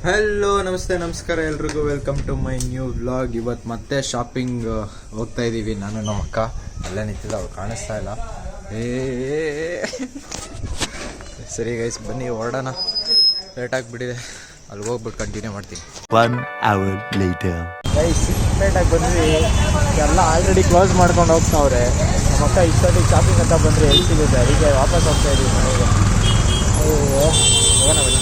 Hello ನಮಸ್ತೆ ನಮಸ್ಕಾರ ಎಲ್ರಿಗೂ welcome to my new vlog. ಇವತ್ತು ಮತ್ತೆ ಶಾಪಿಂಗ್ ಹೋಗ್ತಾ ಇದ್ದೀವಿ. ನಾನು ನಮ್ಮ ಅಕ್ಕ ಎಲ್ಲ ನಿಂತಿಲ್ಲ, ಅವ್ರು ಕಾಣಿಸ್ತಾ ಇಲ್ಲ. ಸರಿ ಗೈಸ್, ಬನ್ನಿ ಹೊರಡೋಣ. ಲೇಟ್ ಆಗಿಬಿಟ್ಟಿದೆ, ಅಲ್ಲಿಗೆ ಹೋಗ್ಬಿಟ್ಟು ಕಂಟಿನ್ಯೂ ಮಾಡ್ತೀನಿ. 1 hour later. ಗೈಸ್ ಲೇಟಾಗಿ ಬಂದ್ವಿ, ಎಲ್ಲ ಆಲ್ರೆಡಿ ಕ್ಲೋಸ್ ಮಾಡ್ಕೊಂಡು ಹೋಗ್ತಾವ್ರೆ. ನಮ್ಮ ಅಕ್ಕ ಇಷ್ಟೊತ್ತಿಗೆ ಶಾಪಿಂಗ್ ಅಂತ ಬಂದರೆ ಎಲ್ಲಿ ಸಿಗುತ್ತೆ, ಅದಕ್ಕೆ ವಾಪಸ್ ಹೋಗ್ತಾ ಇದ್ದೀವಿ ಮನೆಗೆ. ಹೋಗೋಣ ಬನ್ನಿ.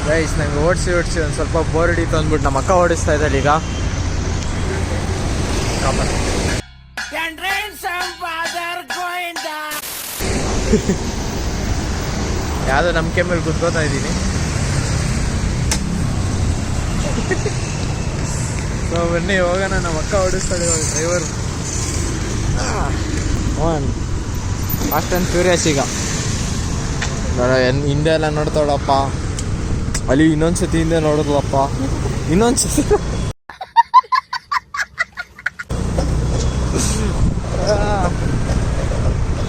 ಗೈಸ್ ನಂಗೆ ಓಡಿಸಿ ಒಂದು ಸ್ವಲ್ಪ ಬೋರ್ ಹಿಡಿತು ಅಂದ್ಬಿಟ್ಟು ನಮ್ಮ ಅಕ್ಕ ಓಡಿಸ್ತಾ ಇದ್ದಾಳೆ ಈಗ. ಯಾವುದೋ ನಂಬಿಕೆ ಮೇಲೆ ಕುತ್ಕೋತಾ ಇದ್ದೀನಿ. ಸೊ ಬನ್ನಿ ಹೋಗೋಣ, ನಮ್ಮ ಅಕ್ಕ ಓಡಿಸ್ತಾಳೆ ಇವಾಗ ಡ್ರೈವರ್. ಫಾಸ್ಟ್ ಆ್ಯಂಡ್ ಫ್ಯೂರಿಯಸ್ ಈಗ ನೋಡ, ಹಿಂದೆ ಎಲ್ಲ ನೋಡ್ತಾಳಪ್ಪ. ಅಲ್ಲಿ ಇನ್ನೊಂದ್ಸತಿ ಹಿಂದೆ ನೋಡಿದ್ಲಪ್ಪ, ಇನ್ನೊಂದ್ಸತಿ.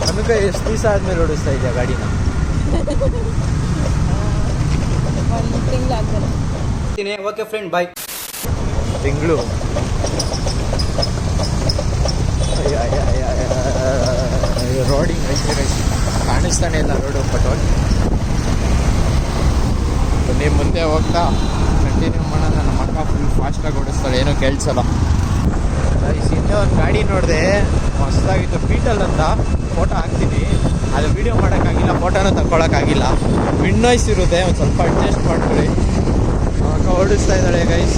ನಮಗೆ ಎಷ್ಟು ದಿವಸ ಆದ್ಮೇಲೆ ಓಡಿಸ್ತಾ ಇದೆಯಾ ಗಾಡಿನ? ಓಕೆ ಫ್ರೆಂಡ್, ಬಾಯ್. ತಿಂಗಳು ರೋಡಿಂಗ್ ಕಾಣಿಸ್ತಾನೆ ಇಲ್ಲ ರೋಡು. ಬಟ್ ನೀವು ಮುಂದೆ ಹೋಗ್ತಾ ಕಂಟಿನ್ಯೂ ಮಾಡೋಣ. ನಮ್ಮ ಅಕ್ಕ ಫುಲ್ ಫಾಸ್ಟಾಗಿ ಓಡಿಸ್ತಾಳೆ, ಏನೂ ಕೇಳಿಸಲ್ಲ. ಹಿಂದೆ ಒಂದು ಗಾಡಿ ನೋಡಿದೆ, ಮಸ್ತಾಗಿತ್ತು. ಬೀಟಲ್ ಅಂತ ಫೋಟೋ ಹಾಕ್ತೀನಿ, ಅದು ವೀಡಿಯೋ ಮಾಡೋಕ್ಕಾಗಿಲ್ಲ, ಫೋಟೋನೂ ತಗೊಳಕ್ಕಾಗಿಲ್ಲ. ವಿಂಡ್ ನಾಯ್ಸ್ ಇರುತ್ತೆ, ಒಂದು ಸ್ವಲ್ಪ ಅಡ್ಜಸ್ಟ್ ಮಾಡ್ಕೊಳ್ಳಿ. ನಮ್ಮ ಅಕ್ಕ ಓಡಿಸ್ತಾ ಇದ್ದಾಳೆ ಗೈಸ್,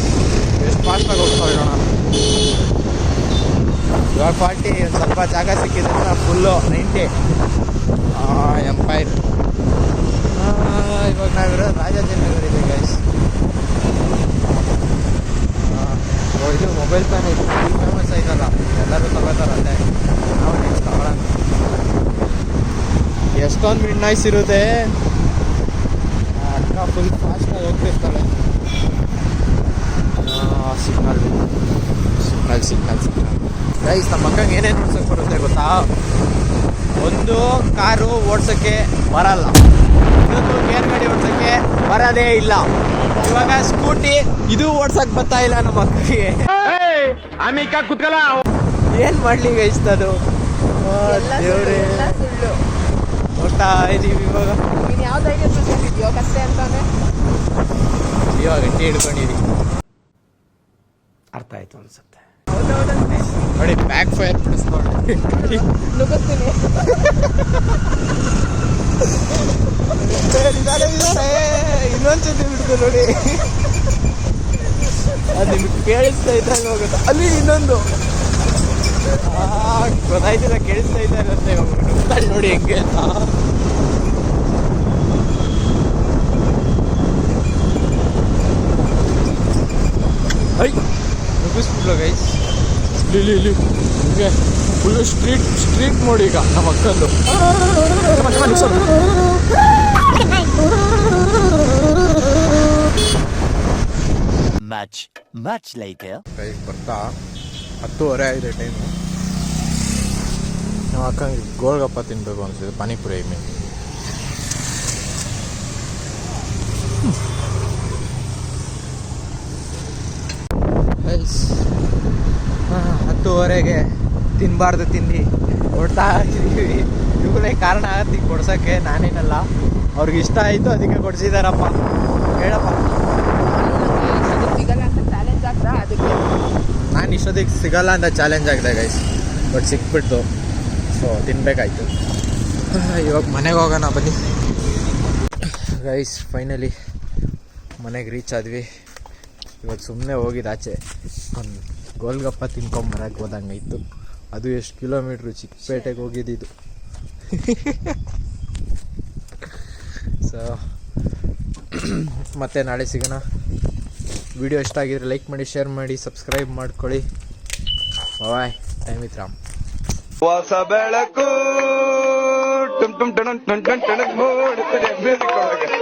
ಎಷ್ಟು ಫಾಸ್ಟಾಗಿ ಹೋಗ್ತಾಳೆ ನೋಡೋಣ. ಇವಾಗ 40, ಒಂದು ಸ್ವಲ್ಪ ಜಾಗ ಸಿಕ್ಕಿದ್ರೆ ಫುಲ್ಲು 90. ಎಂಪೈರ್. ಇವಾಗ ನಾವಿರೋದು ರಾಜಾಜಿನಗರ ಇದೆ ಗೈಸ್. ಇದು ಮೊಬೈಲ್ ಫೋನ್ ಇದು ಫುಲ್ ಫೇಮಸ್ ಆಯ್ತಲ್ಲ, ಎಲ್ಲರೂ ತಗೋತಾರಲ್ಲೇ, ನಾವು ನೆಕ್ಸ್ಟ್ ತಗೊಳ್ಳೋಣ. ಎಷ್ಟೊಂದು ಮಿಡ್ ನಾಯ್ಸ್ ಇರುತ್ತೆ. ಅಕ್ಕ ಫುಲ್ ಫಾಸ್ಟಾಗಿ ಹೋಗ್ತಿರ್ತಾಳೆ. ಸಿಗ್ನಲ್ ಗೈಸ್, ನಮ್ಮ ಅಕ್ಕಂಗೆ ಏನೇನು ಓಡ್ಸೋಕ್ಕೆ ಬರುತ್ತೆ ಗೊತ್ತಾ? ಒಂದು ಕಾರು ಓಡ್ಸೋಕ್ಕೆ ಬರಲ್ಲ, ಇನ್ನೊಂದು ಗೇರ್ ಗಾಡಿ ಓಡ್ಸೋಕ್ಕೆ ಬರೋದೇ ಇಲ್ಲ. ಇವಾಗ ಸ್ಕೂಟಿ ಇದು ಓಡ್ಸಕ್ಕೆ ಬರ್ತಾ ಇಲ್ಲ ನಮ್ಮ ಅಕ್ಕಗೆ. ಏನ್ ಮಾಡ್ಲಿ ಗೈಸ್ ನಾನು? ದೇವ್ರೇ, ಹೋಗ್ತಾ ಇದೀವಿ ಇವಾಗ. ಇವಾಗ ಗಟ್ಟಿ ಹಿಡ್ಕೊಂಡಿದೀವಿ. ಅರ್ಥ ಆಯ್ತು ಅನ್ಸುತ್ತೆ. ನೋಡಿ, ಬ್ಯಾಕ್ ಫೈರ್ ಬಿಡಿಸ್ಕೊಂಡು ಇನ್ನೊಂದ್ಸತಿ ಬಿಡ್ತು ನೋಡಿ. ಅದು ನಿಮ್ಗೆ ಕೇಳಿಸ್ತಾ ಇದ್ದಂಗೆ ಹೋಗುತ್ತೆ. ಅಲ್ಲಿ ಇನ್ನೊಂದು ಗೊತ್ತಾಯ್ತಿಲ್ಲ, ಕೇಳಿಸ್ತಾ ಇದ್ದಾರೆ ಅಂತ. ಇವಾಗ ನುಗ್ತಾಳೆ ನೋಡಿ ಹೆಂಗೆ ಅಂತ. ನುಗ್ಗಿಸ್ಬಿಡ್ಲು ಗೈಸ್. ಇಲ್ಲಿ ಹಿಂಗೆ ಫುಲ್ಲು ಸ್ಟ್ರೀಟ್ ಮೋಡ್ ಈಗ ನಮ್ಮ ಅಕ್ಕಂದು. Much later. ಕೈಗೆ ಬರ್ತಾ 10:30 ಆಗಿದೆ ಟೈಮು. ನಮ್ಮ ಅಕ್ಕಂಗೆ ಗೋಲ್ಗಪ್ಪ ತಿನ್ಬೇಕು ಅನಿಸಿದೆ, ಪಾನಿಪುರಿ ಐ ಮೀನ್. ಗೈಸ್ 10:30ಗೆ ತಿನ್ನಬಾರ್ದು ತಿಂದು ಕೊಡ್ತಾ ಇದ್ದೀವಿ. ಇವುಗಳೇ ಕಾರಣ ಆಗತ್ತೆ ಈಗ ಕೊಡ್ಸೋಕ್ಕೆ, ನಾನೇನಲ್ಲ. ಅವ್ರಿಗೆ ಇಷ್ಟ ಆಯಿತು, ಅದಕ್ಕೆ ಕೊಡಿಸಿದಾರಪ್ಪ. ಹೇಳಪ್ಪ, ನಾನು ಇಷ್ಟೊತ್ತಿಗೆ ಸಿಗಲ್ಲ ಅಂತ ಚಾಲೆಂಜ್ ಆಗಿದೆ ಗೈಸ್, ಬಟ್ ಸಿಕ್ಬಿಟ್ಟು ಸೊ ತಿನ್ನಬೇಕಾಯ್ತು. ಇವಾಗ ಮನೆಗೆ ಹೋಗೋಣ ಬನ್ನಿ ಗೈಸ್. ಫೈನಲಿ ಮನೆಗೆ ರೀಚ್ ಆದ್ವಿ. ಇವತ್ತು ಸುಮ್ಮನೆ ಹೋಗಿದ್ದು ಆಚೆ ಒಂದು ಗೋಲ್ಗಪ್ಪ ತಿನ್ಕೊಂಬರಕ್ಕೆ ಹೋದಂಗಾಯ್ತು. ಅದು ಎಷ್ಟು ಕಿಲೋಮೀಟ್ರು, ಚಿಕ್ಕಪೇಟೆಗೆ ಹೋಗಿದ್ದಿದ್ದು. ಸೊ ಮತ್ತೆ ನಾಳೆ ಸಿಗೋಣ. ವಿಡಿಯೋ ಇಷ್ಟ ಆಗಿದ್ರೆ ಲೈಕ್ ಮಾಡಿ, ಶೇರ್ ಮಾಡಿ, ಸಬ್ಸ್ಕ್ರೈಬ್ ಮಾಡ್ಕೊಳ್ಳಿ. ಬಾಯ್. Time with Ram. ಹೊಸ ಬೆಳಕು ಟುಮ್ ಟುಮ್ ಟಣನ್ ಟಣನ್ ಟಣನ್ ಟಣನ್ ಮೋಡುತ್ತದೆ ಮ್ಯೂಸಿಕ್ ಒಳಗೆ